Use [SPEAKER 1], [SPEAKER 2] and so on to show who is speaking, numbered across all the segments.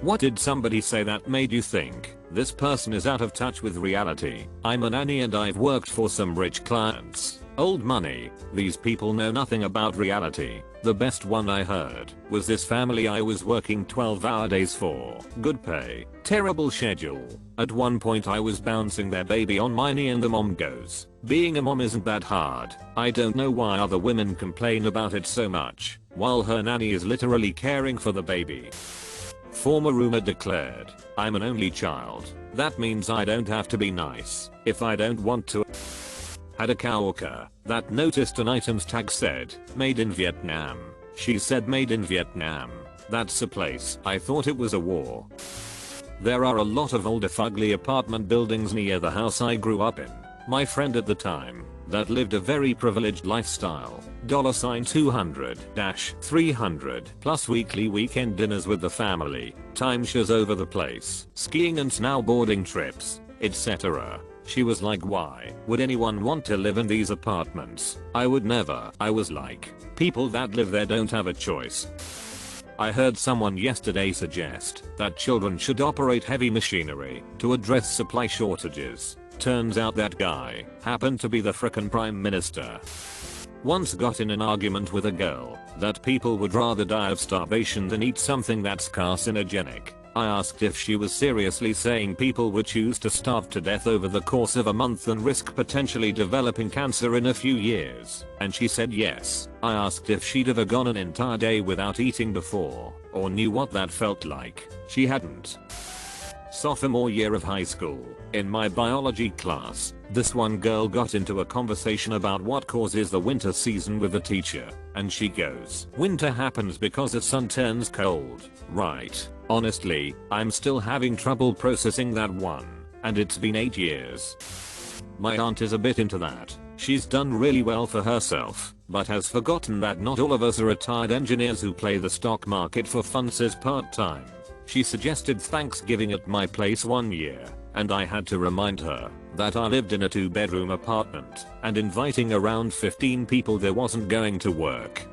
[SPEAKER 1] What did somebody say that made you think this person is out of touch with reality? I'm a nanny and I've worked for some rich clients. Old money. These people know nothing about reality. The best one I heard was this family I was working 12-hour days for. Good pay, terrible schedule. At one point I was bouncing their baby on my knee and the mom goes, "Being a mom isn't that hard. I don't know why other women complain about it so much, while her nanny is literally caring for the baby." Former roommate declared, "I'm an only child. That means I don't have to be nice if I don't want to." Had a coworker that noticed an item's tag said, "Made in Vietnam." She said made in Vietnam. That's a place. I thought it was a war. There are a lot of older fugly apartment buildings near the house I grew up in. My friend at the time that lived a very privileged lifestyle. $200-300 plus weekly weekend dinners with the family, timeshares over the place, skiing and snowboarding trips, etc. She was like, "Why would anyone want to live in these apartments? I would never." I was like, "People that live there don't have a choice." I heard someone yesterday suggest that children should operate heavy machinery to address supply shortages. Turns out that guy happened to be the frickin' prime minister. Once got in an argument with a girl that people would rather die of starvation than eat something that's carcinogenic. I asked if she was seriously saying people would choose to starve to death over the course of a month and risk potentially developing cancer in a few years, and she said yes. I asked if she'd ever gone an entire day without eating before, or knew what that felt like. She hadn't. Sophomore year of high school, in my biology class, this one girl got into a conversation about what causes the winter season with the teacher, and she goes, "Winter happens because the sun turns cold, right?" Honestly, I'm still having trouble processing that one, and it's been 8 years. My aunt is a bit into that. She's done really well for herself, but has forgotten that not all of us are retired engineers who play the stock market for fun, says part-time. She suggested Thanksgiving at my place one year, and I had to remind her that I lived in a 2-bedroom apartment, and inviting around 15 people there wasn't going to work.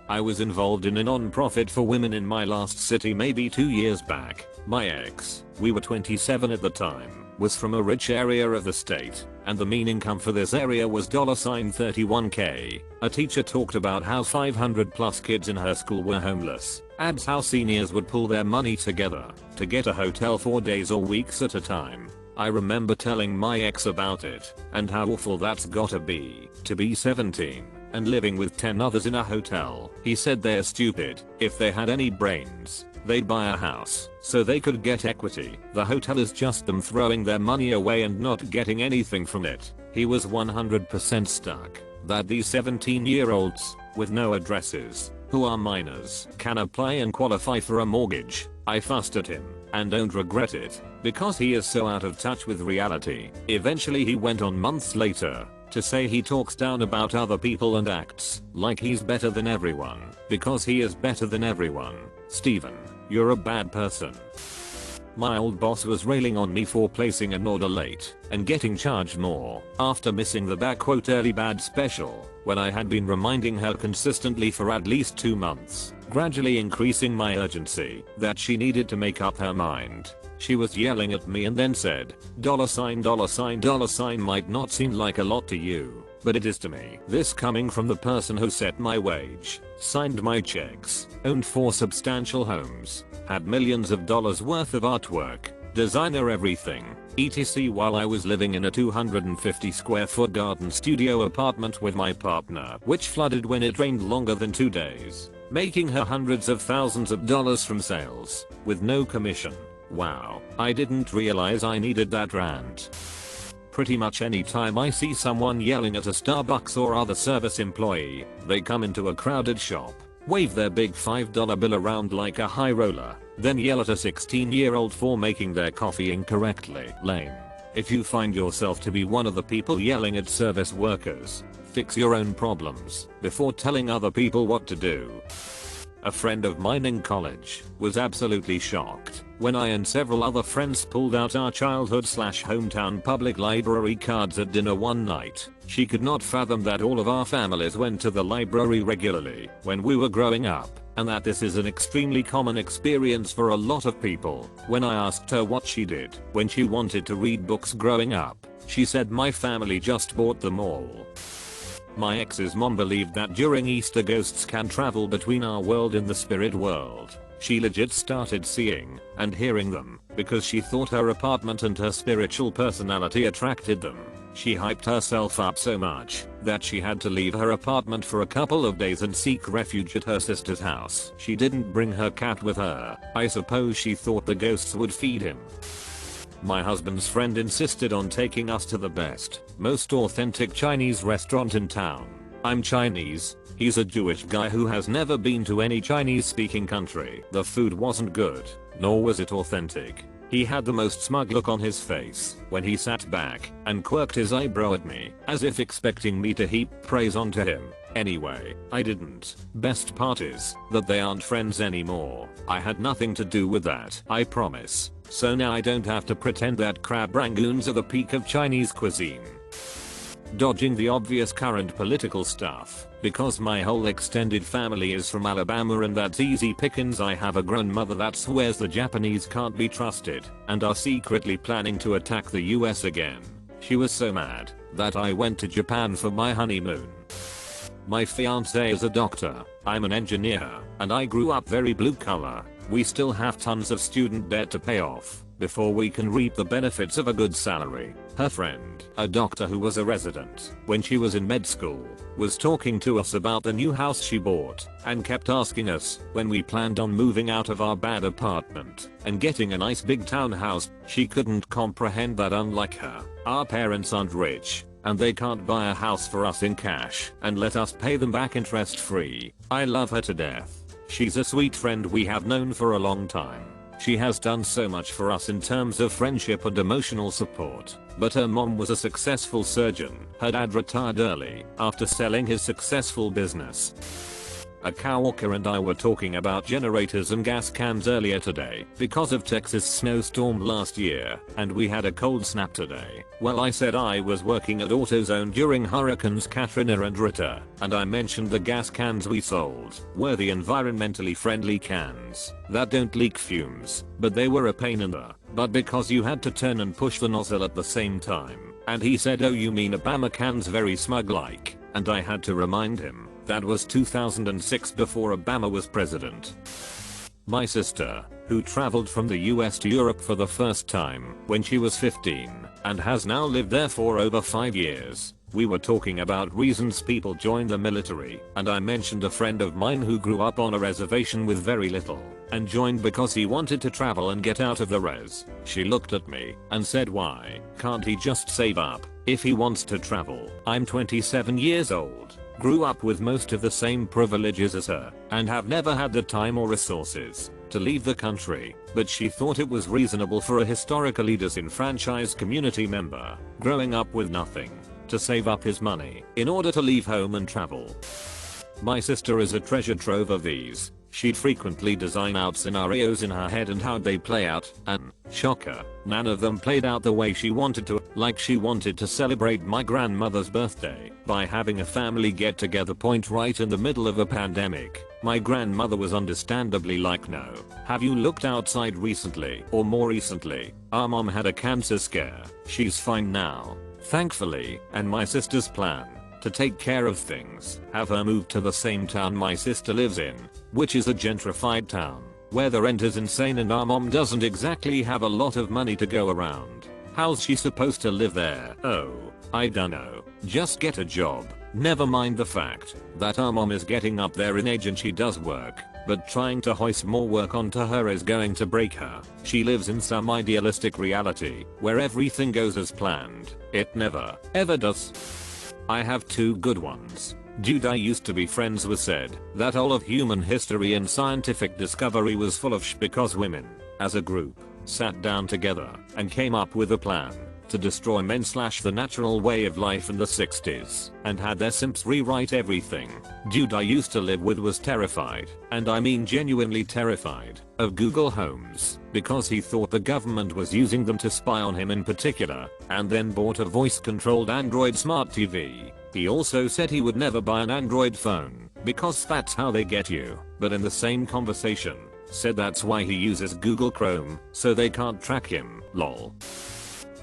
[SPEAKER 1] I was involved in a non-profit for women in my last city maybe 2 years back. My ex, we were 27 at the time, was from a rich area of the state, and the mean income for this area was $31K. A teacher talked about how 500 plus kids in her school were homeless. Adds how seniors would pull their money together to get a hotel for days or weeks at a time. I remember telling my ex about it and how awful that's gotta be to be 17 and living with 10 others in a hotel. He said they're stupid. If they had any brains, they'd buy a house so they could get equity. The hotel is just them throwing their money away and not getting anything from it. He was 100% stuck that these 17-year-olds with no addresses, who are minors, can apply and qualify for a mortgage. I fussed at him and don't regret it because he is so out of touch with reality. Eventually he went on months later to say he talks down about other people and acts like he's better than everyone because he is better than everyone. Steven, you're a bad person. My old boss was railing on me for placing an order late and getting charged more after missing the "early bad special" when I had been reminding her consistently for at least 2 months, gradually increasing my urgency that she needed to make up her mind. She was yelling at me and then said, $, might not seem like a lot to you, but it is to me. This coming from the person who set my wage, signed my checks, owned 4 substantial homes, had millions of dollars worth of artwork, designer everything, etc. while I was living in a 250 square foot garden studio apartment with my partner, which flooded when it rained longer than 2 days, making her hundreds of thousands of dollars from sales, with no commission. Wow, I didn't realize I needed that rant. Pretty much any time I see someone yelling at a Starbucks or other service employee, they come into a crowded shop, wave their big $5 bill around like a high roller, then yell at a 16-year-old for making their coffee incorrectly. Lame. If you find yourself to be one of the people yelling at service workers, fix your own problems before telling other people what to do. A friend of mine in college was absolutely shocked when I and several other friends pulled out our childhood/hometown public library cards at dinner one night. She could not fathom that all of our families went to the library regularly when we were growing up. and that this is an extremely common experience for a lot of people. When I asked her what she did when she wanted to read books growing up, she said my family just bought them all. My ex's mom believed that during Easter ghosts can travel between our world and the spirit world. She legit started seeing and hearing them because she thought her apartment and her spiritual personality attracted them. She hyped herself up so much that she had to leave her apartment for a couple of days and seek refuge at her sister's house. She didn't bring her cat with her. I suppose she thought the ghosts would feed him. My husband's friend insisted on taking us to the best, most authentic Chinese restaurant in town. I'm Chinese. He's a Jewish guy who has never been to any Chinese speaking country. The food wasn't good, nor was it authentic. He had the most smug look on his face when he sat back and quirked his eyebrow at me, as if expecting me to heap praise onto him. Anyway, I didn't. Best part is that they aren't friends anymore. I had nothing to do with that, I promise. So now I don't have to pretend that crab rangoons are the peak of Chinese cuisine. Dodging the obvious current political stuff, because my whole extended family is from Alabama and that's easy pickings. I have a grown mother that swears the Japanese can't be trusted and are secretly planning to attack the US again. She was so mad that I went to Japan for my honeymoon. My fiance is a doctor, I'm an engineer, and I grew up very blue collar. We still have tons of student debt to pay off before we can reap the benefits of a good salary. Her friend, a doctor who was a resident when she was in med school, was talking to us about the new house she bought and kept asking us when we planned on moving out of our bad apartment and getting a nice big townhouse. She couldn't comprehend that unlike her, our parents aren't rich and they can't buy a house for us in cash and let us pay them back interest free. I love her to death. She's a sweet friend we have known for a long time. She has done so much for us in terms of friendship and emotional support. But her mom was a successful surgeon. Her dad retired early after selling his successful business. A coworker and I were talking about generators and gas cans earlier today because of Texas snowstorm last year, and we had a cold snap today. Well, I said I was working at AutoZone during Hurricanes Katrina and Rita, and I mentioned the gas cans we sold were the environmentally friendly cans that don't leak fumes, but they were a pain in the butt because you had to turn and push the nozzle at the same time. And he said, "Oh, you mean Obama cans?" very smug like, and I had to remind him that was 2006 before Obama was president. My sister, who traveled from the US to Europe for the first time when she was 15 and has now lived there for over 5 years. We were talking about reasons people join the military, and I mentioned a friend of mine who grew up on a reservation with very little and joined because he wanted to travel and get out of the res. She looked at me and said, "Why can't he just save up if he wants to travel?" I'm 27 years old. Grew up with most of the same privileges as her and have never had the time or resources to leave the country, but she thought it was reasonable for a historically disenfranchised community member growing up with nothing to save up his money in order to leave home and travel. My sister is a treasure trove of these. She'd frequently design out scenarios in her head and how'd they play out, and, shocker, none of them played out the way she wanted to. Like she wanted to celebrate my grandmother's birthday by having a family get together point right in the middle of a pandemic. My grandmother was understandably like, "No. Have you looked outside recently?" Or more recently, "Our mom had a cancer scare. She's fine now, thankfully." And my sister's plan to take care of things, have her move to the same town my sister lives in, which is a gentrified town where the rent is insane and our mom doesn't exactly have a lot of money to go around. How's she supposed to live there? Oh, I dunno. Just get a job. Never mind the fact that our mom is getting up there in age and she does work, but trying to hoist more work onto her is going to break her. She lives in some idealistic reality where everything goes as planned. It never, ever does. I have two good ones. Dude I used to be friends with said that all of human history and scientific discovery was full of because women, as a group, sat down together and came up with a plan to destroy men / the natural way of life in the 60s and had their simps rewrite everything. Dude I used to live with was terrified, and I mean genuinely terrified, of Google Homes because he thought the government was using them to spy on him in particular, and then bought a voice controlled Android smart TV. He also said he would never buy an Android phone because that's how they get you, but in the same conversation, said that's why he uses Google Chrome, so they can't track him, lol.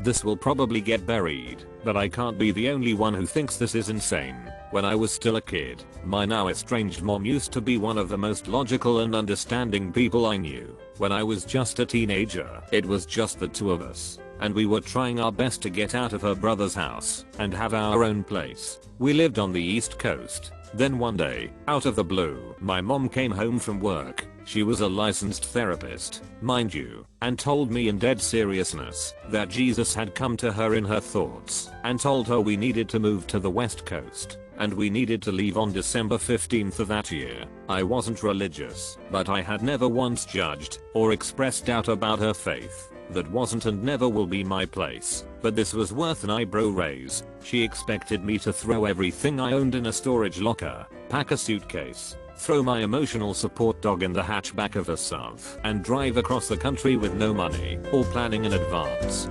[SPEAKER 1] This will probably get buried, but I can't be the only one who thinks this is insane. When I was still a kid, my now estranged mom used to be one of the most logical and understanding people I knew. When I was just a teenager, it was just the two of us, and we were trying our best to get out of her brother's house and have our own place. We lived on the East Coast. Then one day, out of the blue, my mom came home from work. She was a licensed therapist, mind you, and told me in dead seriousness that Jesus had come to her in her thoughts and told her we needed to move to the West Coast and we needed to leave on December 15th of that year. I wasn't religious, but I had never once judged or expressed doubt about her faith. That wasn't and never will be my place, but this was worth an eyebrow raise. She expected me to throw everything I owned in a storage locker, pack a suitcase, throw my emotional support dog in the hatchback of a SUV, and drive across the country with no money or planning in advance.